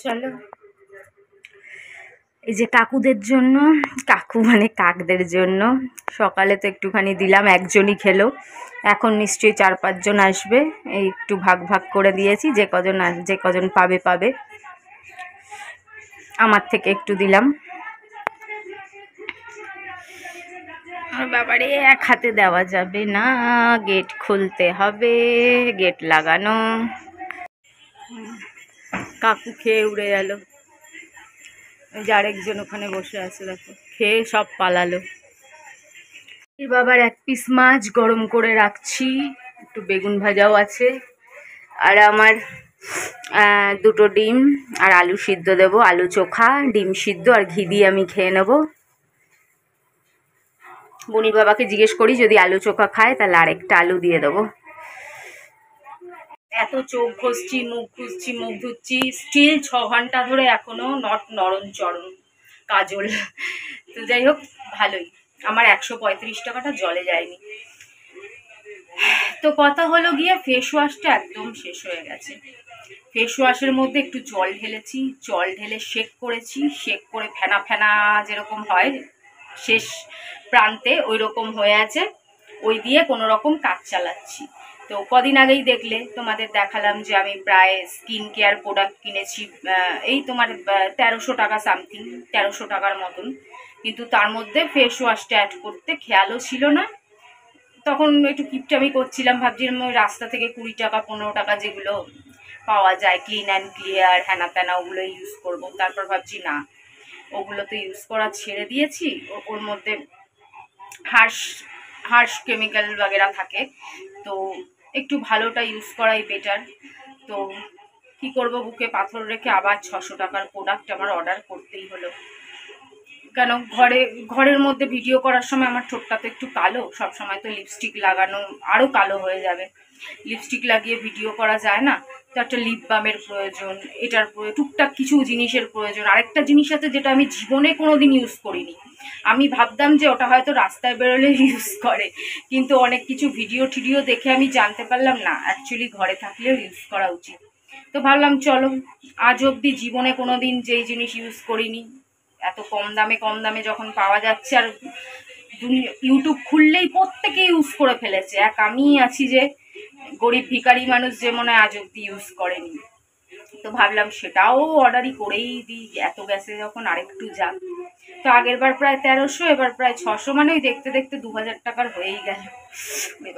চলো, এই যে কাকুদের জন্য, কাকু মানে কাকদের জন্য সকালে তো একটুখানি দিলাম, একজনই খেলো, এখন নিশ্চয়ই 4-5 জন আসবে, এই একটু ভাগ ভাগ করে দিয়েছি, যে কজন পাবে পাবে, আমার থেকে একটু দিলাম। বাবারে এক হাতে দেওয়া যাবে না, গেট খুলতে হবে, গেট লাগানো। কাকু খেয়ে উড়ে গেল, যে আরেকজন ওখানে বসে আছে দেখো, খেয়ে সব পালালো। বাবার 1 পিস মাছ গরম করে রাখছি, একটু বেগুন ভাজাও আছে, আর আমার 2টো ডিম আর আলু সিদ্ধ দেবো, আলু চোখা, ডিম সিদ্ধ আর ঘি দিয়ে আমি খেয়ে নেবো। বুনির বাবাকে জিজ্ঞেস করি যদি আলু চোখা খায় তাহলে আরেকটা আলু দিয়ে দেবো। এত চোখ ঘষছি, মুখ ঘুষছি, মুখ ধুচ্ছি, স্টিল 6 ঘন্টা ধরে এখনো নরম চরম কাজল। তো যাই হোক, ভালোই, আমার 135 টাকাটা জলে যায়নি। তো কথা হলো গিয়ে, ফেস ওয়াশটা একদম শেষ হয়ে গেছে। ফেস ওয়াশের মধ্যে একটু জল ঢেলেছি, জল ঢেলে শেক করেছি, শেক করে ফেনা ফেনা যেরকম হয় শেষ প্রান্তে ওই রকম হয়ে আছে, ওই দিয়ে কোনো রকম কাজ চালাচ্ছি। তো কদিন আগেই দেখলে তোমাদের দেখালাম যে আমি প্রায় স্কিন কেয়ার প্রোডাক্ট কিনেছি, এই তোমার 1300 টাকা সামথিং, 1300 টাকার মতন, কিন্তু তার মধ্যে ফেস ওয়াশটা অ্যাড করতে খেয়ালও ছিল না। তখন একটু কিপটামি করছিলাম, ভাবছিলাম ওই রাস্তা থেকে 20 টাকা 15 টাকা যেগুলো পাওয়া যায় ক্লিন অ্যান্ড ক্লিয়ার হ্যানা ত্যানা, ওগুলো ইউজ করবো। তারপর ভাবছি না, ওগুলো তো ইউজ করা ছেড়ে দিয়েছি, ওর মধ্যে হার্শ কেমিক্যাল বাগেরা থাকে, তো একটু ভালোটা ইউজ করাই বেটার। তো কি করব, বুকে পাথর রেখে আবার 600 টাকার প্রোডাক্ট আমার অর্ডার করতেই হলো। কেন, ঘরের মধ্যে ভিডিও করার সময় আমার ঠোঁটটা তো একটু কালো, সব সময় তো লিপস্টিক লাগানো আরও কালো হয়ে যাবে, লিপস্টিক লাগিয়ে ভিডিও করা যায় না। তো একটা লিপ বামের প্রয়োজন, এটার টুকটাক কিছু জিনিসের প্রয়োজন। আরেকটা জিনিস আছে যেটা আমি জীবনে কোনোদিন ইউজ করিনি, আমি ভাবতাম যে ওটা হয়তো রাস্তায় বেরোলে ইউজ করে, কিন্তু অনেক কিছু ভিডিও দেখে আমি জানতে পারলাম না, অ্যাকচুয়ালি ঘরে থাকলেও ইউজ করা উচিত। তো ভাবলাম চলো, আজ অবধি জীবনে কোনোদিন যেই জিনিস ইউজ করিনি, এত কম দামে যখন পাওয়া যাচ্ছে, আর ইউটিউব খুললেই প্রত্যেকে ইউজ করে ফেলেছে, এক আমিই আছি যে গরিব ভিখারি মানুষ যে মনে হয় আজ অব্দি ইউজ করেনি। তো ভাবলাম সেটাও অর্ডারই করেই দিই, এত গ্যাসে যখন আরেকটু যাক। তো আগের বার প্রায় 1300, এবার প্রায় 600, মানে ওই দেখতে দেখতে 2000 টাকার হয়েই গেল।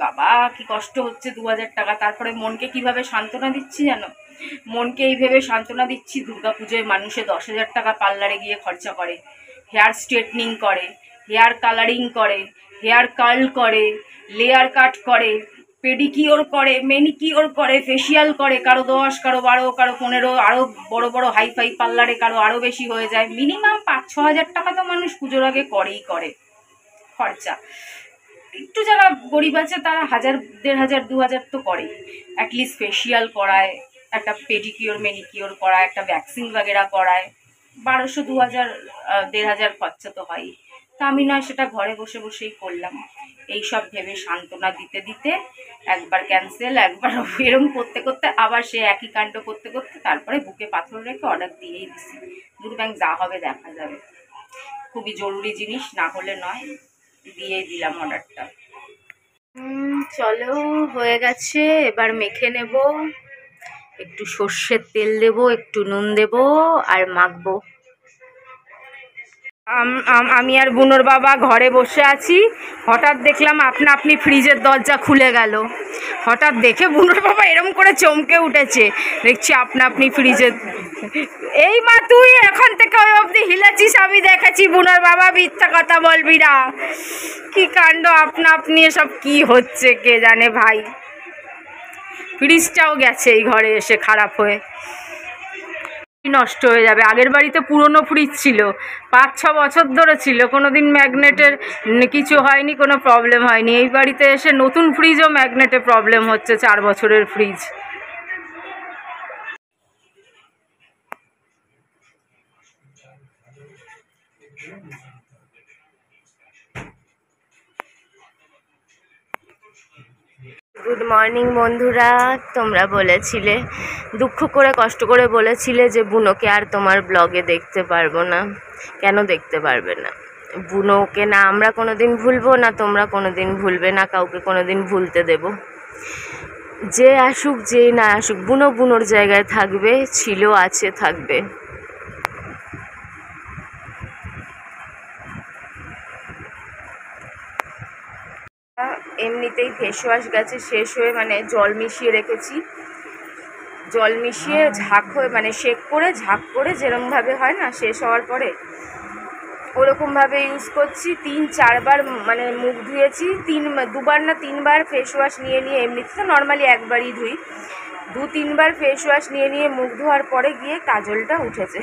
বাবা কি কষ্ট হচ্ছে 2000 টাকা। তারপরে মনকে কিভাবে সান্ত্বনা দিচ্ছি জানো, মনকে এই ভেবে সান্ত্বনা দিচ্ছি, দুর্গাপুজোয় মানুষে 10,000 টাকা পার্লারে গিয়ে খরচা করে, হেয়ার স্ট্রেটনিং করে, হেয়ার কালারিং করে, হেয়ার কার্ল করে, লেয়ার কাট করে, পেডিকিওর করে, মেনিকিওর করে, ফেসিয়াল করে, কারো 10, কারো 12, কারো 15, আরও বড় বড় হাইফাই পার্লারে কারো আরও বেশি হয়ে যায়। মিনিমাম 5-6 হাজার টাকা তো মানুষ পুজোর আগে করে খরচা। একটু যারা গরিব আছে তারা 1000, 1500, 2000 তো করেই, অ্যাটলিস্ট ফেসিয়াল করায়, একটা পেডিকিওর মেনিকিওর করায়, একটা ভ্যাকসিন বাগেরা করায়, 1200, 2000, 1500 খরচা তো হয়ই। তা আমি নয় সেটা ঘরে বসে বসেই করলাম। এইসব ভেবে সান্ত্বনা দিতে দিতে একবার ক্যান্সেল, একবার এরম করতে করতে আবার সে একই কাণ্ড করতে করতে তারপরে বুকে পাথর রেখে অর্ডার দিয়েই দিছি। দূর ব্যাংক যা হবে দেখা যাবে, খুবই জরুরি জিনিস, না হলে নয়, দিয়েই দিলাম অর্ডারটা। চলো, হয়ে গেছে, এবার মেখে নেব, একটু সর্ষের তেল দেব, একটু নুন দেব আর মাখবো। আমি আর বুনোর বাবা ঘরে বসে আছি, হঠাৎ দেখলাম আপনি ফ্রিজের দরজা খুলে গেল। হঠাৎ দেখে বুনোর বাবা এরম করে চমকে উঠেছে, দেখছি আপনি ফ্রিজের, এই মা তুই এখন থেকে ওই অবধি হিলেছিস আমি দেখেছি। বুনোর বাবা মিথ্যা কথা বলবি না, কি কাণ্ড, আপনি এসব কি হচ্ছে কে জানে ভাই। ফ্রিজটাও গেছে এই ঘরে এসে খারাপ হয়ে, নষ্ট হয়ে যাবে। আগের বাড়িতে পুরনো ফ্রিজ ছিল, 5-6 বছর ধরে ছিল, কোনোদিন ম্যাগনেটের কিছু হয়নি, কোনো প্রবলেম হয়নি। এই বাড়িতে এসে নতুন ফ্রিজও ম্যাগনেটে প্রবলেম হচ্ছে, 4 বছরের ফ্রিজ। গুড মর্নিং বন্ধুরা, তোমরা বলেছিলে দুঃখ করে কষ্ট করে বলেছিলে যে বুনোকে আর তোমার ব্লগে দেখতে পারবো না। কেন দেখতে পারবে না? বুনোকে না আমরা কোনোদিন ভুলবো, না তোমরা কোনোদিন ভুলবে, না কাউকে কোনোদিন ভুলতে দেব। যে আসুক যে না আসুক, বুনো বুনোর জায়গায় থাকবে, ছিল, আছে, থাকবে। এমনিতেই ফেস ওয়াশ গেছে শেষ হয়ে, মানে জল মিশিয়ে রেখেছি, জল মিশিয়ে ঝাঁক হয়ে মানে শেক করে ঝাঁক করে যেরকমভাবে হয় না শেষ হওয়ার পরে ওরকমভাবে ইউজ করছি। 3-4 বার মানে মুখ ধুয়েছি, দুবার না 3 বার ফেস ওয়াশ নিয়ে এমনিতে তো নর্মালি একবারই ধুই, 2-3 বার ফেস ওয়াশ নিয়ে মুখ ধোয়ার পরে গিয়ে কাজলটা উঠেছে।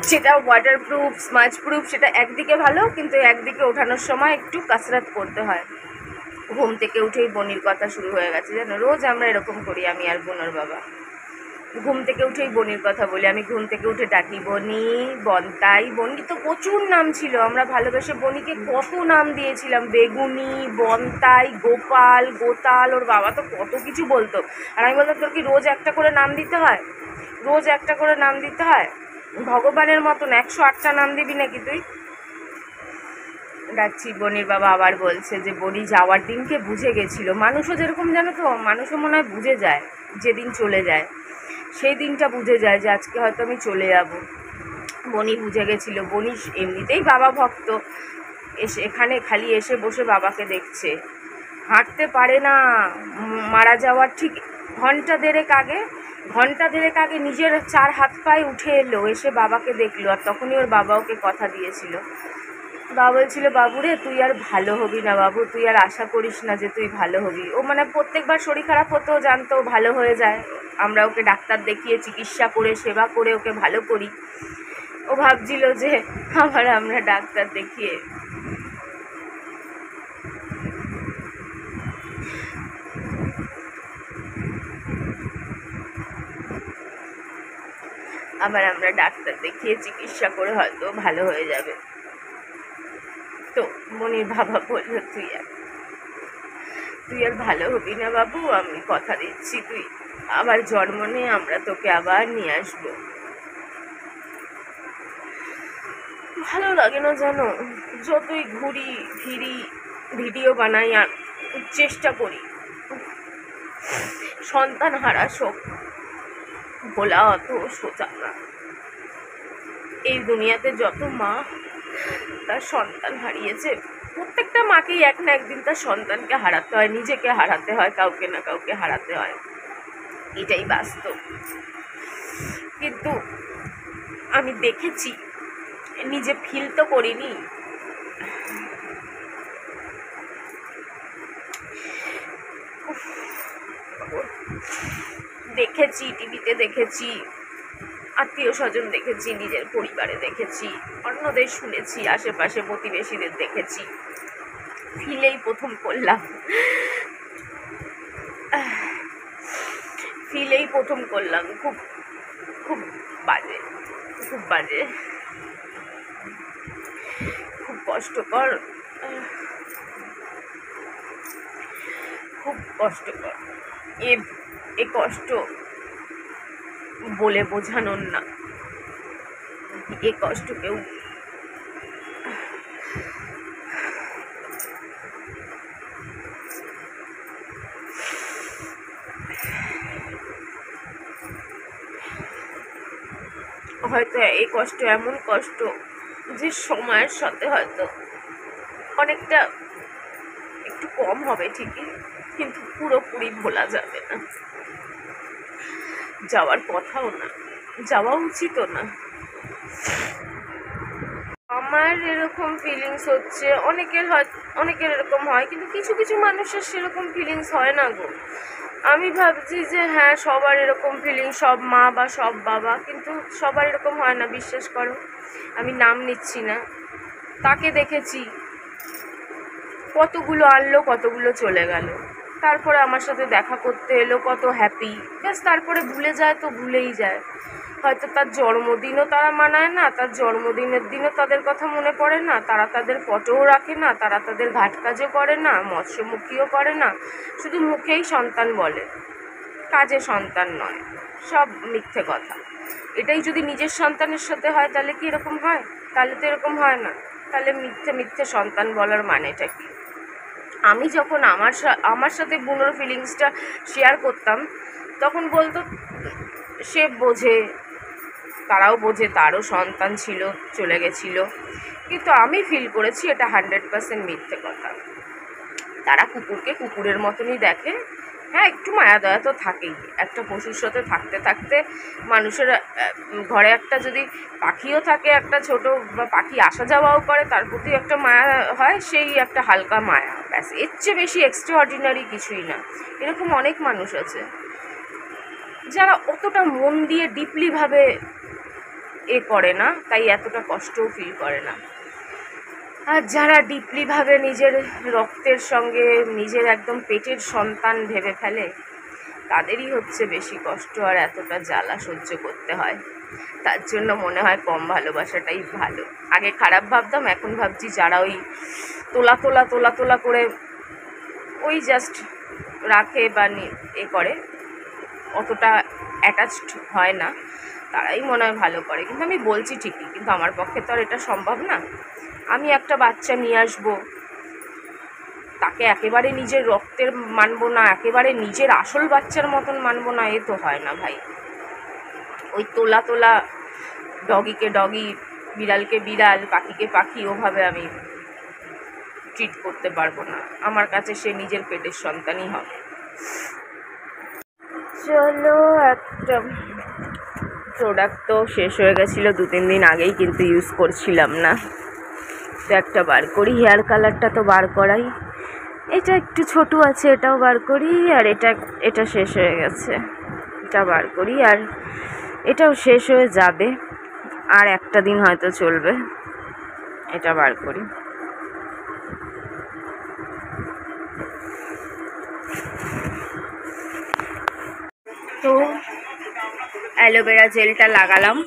যেটা ওয়াটারপ্রুফ স্মাচ প্রুফ, সেটা একদিকে ভালো, কিন্তু একদিকে ওঠানোর সময় একটু কাসরত করতে হয়। ঘুম থেকে উঠেই বনির কথা শুরু হয়ে গেছে জানো, রোজ আমরা এরকম করি আমি আর বোনের বাবা। ঘুম থেকে উঠেই বনির কথা বলি, আমি ঘুম থেকে উঠে ডাকি বনি, বনতাই। বনি তো প্রচুর নাম ছিল, আমরা ভালোবেসে বনিকে কত নাম দিয়েছিলাম, বেগুনি, বনতাই, গোপাল, গোতাল, ওর বাবা তো কত কিছু বলতো। আর আমি বলতাম তোর কি রোজ একটা করে নাম দিতে হয়, রোজ একটা করে নাম দিতে হয়? ভগবানের মতন 108টা নাম দিবি নাকি তুই? ডাকছি, বনির বাবা আবার বলছে যে বনি যাওয়ার দিনকে বুঝে গেছিলো। মানুষও যেরকম জানো তো, মানুষও মনে হয় বুঝে যায় যেদিন চলে যায়, সেই দিনটা বুঝে যায় যে আজকে হয়তো আমি চলে যাব। বনি বুঝে গেছিলো। বনি এমনিতেই বাবা ভক্ত, এখানে খালি এসে বসে বাবাকে দেখছে, হাঁটতে পারে না। মারা যাওয়ার ঠিক ঘন্টা দেড়েক আগে নিজের 4 হাত পায়ে উঠে এলো, এসে বাবাকে দেখলো। আর তখনই ওর বাবা ওকে কথা দিয়েছিল। বাবা বলছিল বাবুরে তুই আর ভালো হবি না বাবু, তুই আর আশা করিস না যে তুই ভালো হবি। ও মানে প্রত্যেকবার শরীর খারাপ হতো, জানতো ভালো হয়ে যায়, আমরা ওকে ডাক্তার দেখিয়ে চিকিৎসা করে সেবা করে ওকে ভালো করি। ও ভাবছিল যে আবার আমরা ডাক্তার দেখিয়ে চিকিৎসা করে হয়তো ভালো হয়ে যাবে। তো মনির বাবা বলল তুই আর ভালো হবি না বাবু, আমি কথা দিচ্ছি তুই আবার জন্ম নে, আমরা তোকে আবার নিয়ে আসবো। ভালো লাগে না জানো, যতই ঘুরি ফিরি ভিডিও বানাই আর চেষ্টা করি, সন্তান হারা শোক ভোলা অত সোজা না। এই দুনিয়াতে যত মা তার সন্তান হারিয়েছে, প্রত্যেকটা মাকেই এক না একদিন তার সন্তানকে হারাতে হয়, নিজেকে হারাতে হয়, কাউকে না কাউকে হারাতে হয়, এটাই বাস্তব। কিন্তু আমি দেখেছি, নিজে ফিল তো করিনি। দেখেছি টিভিতে, দেখেছি আত্মীয় স্বজন দেখেছি, নিজের পরিবারে দেখেছি, অন্যদের শুনেছি, আশেপাশে প্রতিবেশীদের দেখেছি, ফিলেই প্রথম করলাম। খুব খুব বাজে, খুব বাজে, খুব কষ্টকর, খুব কষ্টকর। এ কষ্ট বলে বোঝানোর না, এ কষ্ট কেউ হয়তো এই কষ্ট এমন কষ্ট যে সময়ের সাথে হয়তো অনেকটা একটু কম হবে ঠিকই, কিন্তু পুরোপুরি ভোলা যাবে না, যাওয়ার কথাও না, যাওয়া উচিতও না। আমার এরকম ফিলিংস হচ্ছে, অনেকের এরকম হয়, কিন্তু কিছু কিছু মানুষের সেরকম ফিলিংস হয় না গো। আমি ভাবছি যে হ্যাঁ সবার এরকম ফিলিংস, সব মা বা সব বাবা, কিন্তু সবার এরকম হয় না, বিশ্বাস করো। আমি নাম নিচ্ছি না, তাকে দেখেছি কতগুলো আনলো কতগুলো চলে গেল, তারপরে আমার সাথে দেখা করতে এলো, কত হ্যাপি, ব্যাস তারপরে ভুলে যায় তো ভুলেই যায়। হয়তো তার জন্মদিনও তারা মানায় না, তার জন্মদিনের দিনও তাদের কথা মনে পড়ে না, তারা তাদের ফটোও রাখে না, তারা তাদের ঘাট কাজও করে না, মৎস্যমুখীও করে না, শুধু মুখেই সন্তান বলে। কাজে সন্তান নয়, সব মিথ্যে কথা। এটাই যদি নিজের সন্তানের সাথে হয় তাহলে কি এরকম হয়? তাহলে তো এরকম হয় না। তাহলে মিথ্যে মিথ্যে সন্তান বলার মানেটা কি? আমি যখন আমার সাথে বুনোর ফিলিংসটা শেয়ার করতাম, তখন বলতো সে বোঝে, তারাও বোঝে, তারও সন্তান ছিল, চলে গেছিলো। কিন্তু আমি ফিল করেছি এটা 100% মিথ্যে কথা। তারা কুকুরকে কুকুরের মতনই দেখে। হ্যাঁ, একটু মায়া দয়া তো থাকেই। একটা পশুর সাথে থাকতে থাকতে মানুষের ঘরে একটা যদি পাখিও থাকে, একটা ছোট বা পাখি আসা যাওয়াও করে, তার প্রতি একটা মায়া হয়, সেই একটা হালকা মায়া, ব্যাস। এর চেয়ে বেশি এক্সট্রা অর্ডিনারি কিছুই না। এরকম অনেক মানুষ আছে যারা অতটা মন দিয়ে ডিপলিভাবে করে না, তাই এতটা কষ্টও ফিল করে না। আর যারা ডিপলিভাবে নিজের রক্তের সঙ্গে নিজের একদম পেটের সন্তান ভেবে ফেলে, তাদেরই হচ্ছে বেশি কষ্ট আর এতটা জ্বালা সহ্য করতে হয়। তার জন্য মনে হয় কম ভালোবাসাটাই ভালো। আগে খারাপ ভাবতাম, এখন ভাবছি যারা ওই তোলা করে ওই জাস্ট রাখে বা করে, অতটা অ্যাটাচড হয় না, তারাই মনে হয় ভালো করে। কিন্তু আমি বলছি ঠিকই, কিন্তু আমার পক্ষে তো আর এটা সম্ভব না। আমি একটা বাচ্চা নিয়ে আসবো, তাকে একেবারে নিজের রক্তের মানবো না, একেবারে নিজের আসল বাচ্চার মতন মানবো না, এ তো হয় না ভাই। ওই তোলা ডগিকে ডগি, বিড়ালকে বিড়াল, পাখিকে পাখি ওভাবে আমি ট্রিট করতে পারবো না। আমার কাছে সে নিজের পেটের সন্তানই হবে। চলো, একটা প্রোডাক্ট তো শেষ হয়ে গেছিলো 2-3 দিন আগেই, কিন্তু ইউজ করছিলাম না। তো একটা বার করি, হেয়ার কালারটা তো বার করাই। এটা একটু ছোটো আছে, এটাও বার করি। আর এটা শেষ হয়ে গেছে, এটা বার করি। আর এটাও শেষ হয়ে যাবে, আর একটা দিন হয়তো চলবে। এটা বার করি। তো অ্যালোভেরা জেলটা লাগালাম।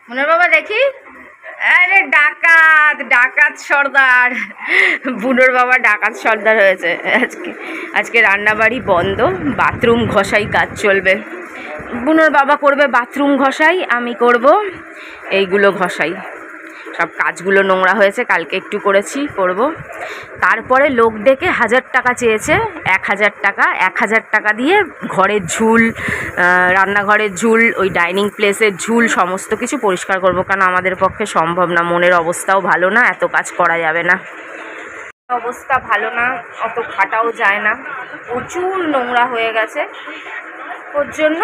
মনের বাবা দেখি, আরে ডাকাত সর্দার, বুনোর বাবা ডাকাত সর্দার হয়েছে। আজকে রান্নাবাড়ি বন্ধ, বাথরুম ঘষাই কাজ চলবে। বুনোর বাবা করবে বাথরুম ঘষাই, আমি করব এইগুলো ঘষাই। সব কাজগুলো নোংরা হয়েছে, কালকে একটু করেছি, করব। তারপরে লোক ডেকে 1000 টাকা চেয়েছে, 1000 টাকা দিয়ে ঘরের ঝুল, রান্নাঘরের ঝুল, ওই ডাইনিং প্লেসের ঝুল, সমস্ত কিছু পরিষ্কার করব। কারণ আমাদের পক্ষে সম্ভব না, মনের অবস্থাও ভালো না, এত কাজ করা যাবে না। অবস্থা ভালো না, অত খাটাও যায় না, প্রচুর নোংরা হয়ে গেছে। ওর জন্য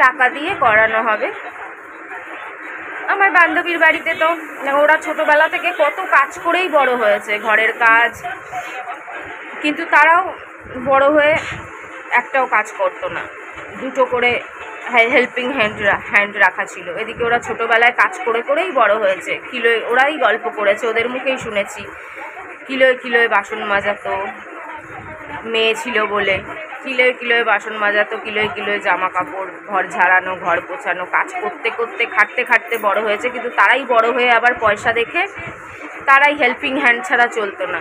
টাকা দিয়ে করানো হবে। আমার বান্ধবীর বাড়িতে তো ওরা ছোটোবেলা থেকে কত কাজ করেই বড় হয়েছে, ঘরের কাজ, কিন্তু তারাও বড় হয়ে একটাও কাজ করতো না। 2টো করে হেল্পিং হ্যান্ড রাখা ছিল। এদিকে ওরা ছোটোবেলায় কাজ করেই বড় হয়েছে। ওরাই গল্প করেছে, ওদের মুখেই শুনেছি, কিলোয় বাসন মাজাতো, মেয়ে ছিল বলে কিলোয় বাসন মাজাতো, কিলোয় জামা কাপড়, ঘর ঝাড়ানো, ঘর পোছানো, কাজ করতে খাটতে বড় হয়েছে। কিন্তু তারাই বড় হয়ে আবার পয়সা দেখে তারাই হেল্পিং হ্যান্ড ছাড়া চলতো না।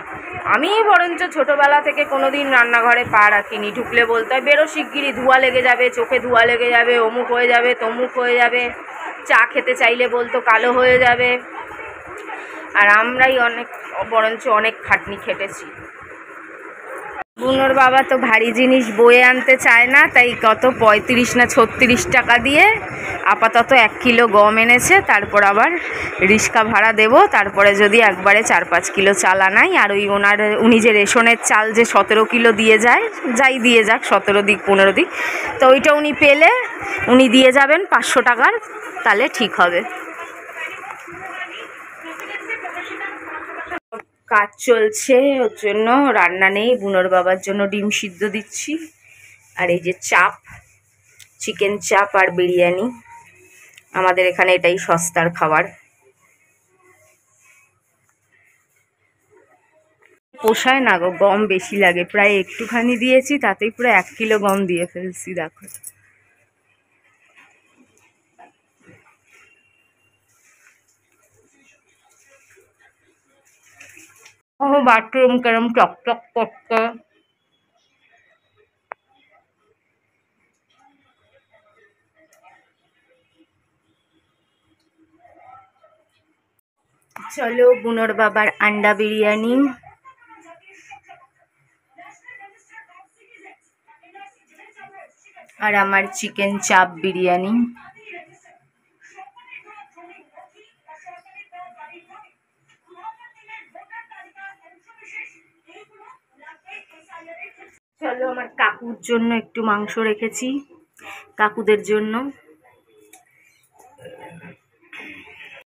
আমি বরঞ্চ ছোটোবেলা থেকে কোনো দিন রান্নাঘরে পা রাখিনি। ঢুকলে বলতে হয় বেরো শিগগিরি, ধোঁয়া লেগে যাবে, চোখে ধোঁয়া লেগে যাবে, অমুক হয়ে যাবে, তমুক হয়ে যাবে। চা খেতে চাইলে বলতো কালো হয়ে যাবে। আর আমরাই বরঞ্চ অনেক খাটনি খেটেছি। বুনোর বাবা তো ভারী জিনিস বয়ে আনতে চায় না, তাই কত 35 না 36 টাকা দিয়ে আপাতত 1 কিলো গম এনেছে। তারপর আবার রিক্সা ভাড়া দেব, তারপরে যদি একবারে 4-5 কিলো চাল আনাই। আর ওই উনি যে রেশনের চাল যে 17 কিলো দিয়ে যায়, যাই দিয়ে যাক, 17 দিক 15 দিক, তো ওইটা উনি পেলে উনি দিয়ে যাবেন 500 টাকার, তাহলে ঠিক হবে। কাজ চলছে, ওর জন্য রান্না নেই। বুনোর বাবার জন্য ডিম সিদ্ধ দিচ্ছি। আর এই যে চাপ, চিকেন চাপ আর বিরিয়ানি, আমাদের এখানে এটাই সস্তার খাবার। পোষায় না গো, গম বেশি লাগে, প্রায় একটুখানি দিয়েছি তাতেই পুরো 1 কিলো গম দিয়ে ফেলছি দেখো। ও বাথরুম কেরম চকচক করছে। চলো বুনোর বাবার আন্ডা বিরিয়ানি, আর আমার চিকেন চাপ বিরিয়ানি। চলো আমার কাকুর জন্য একটু মাংস রেখেছি, কাকুদের জন্য।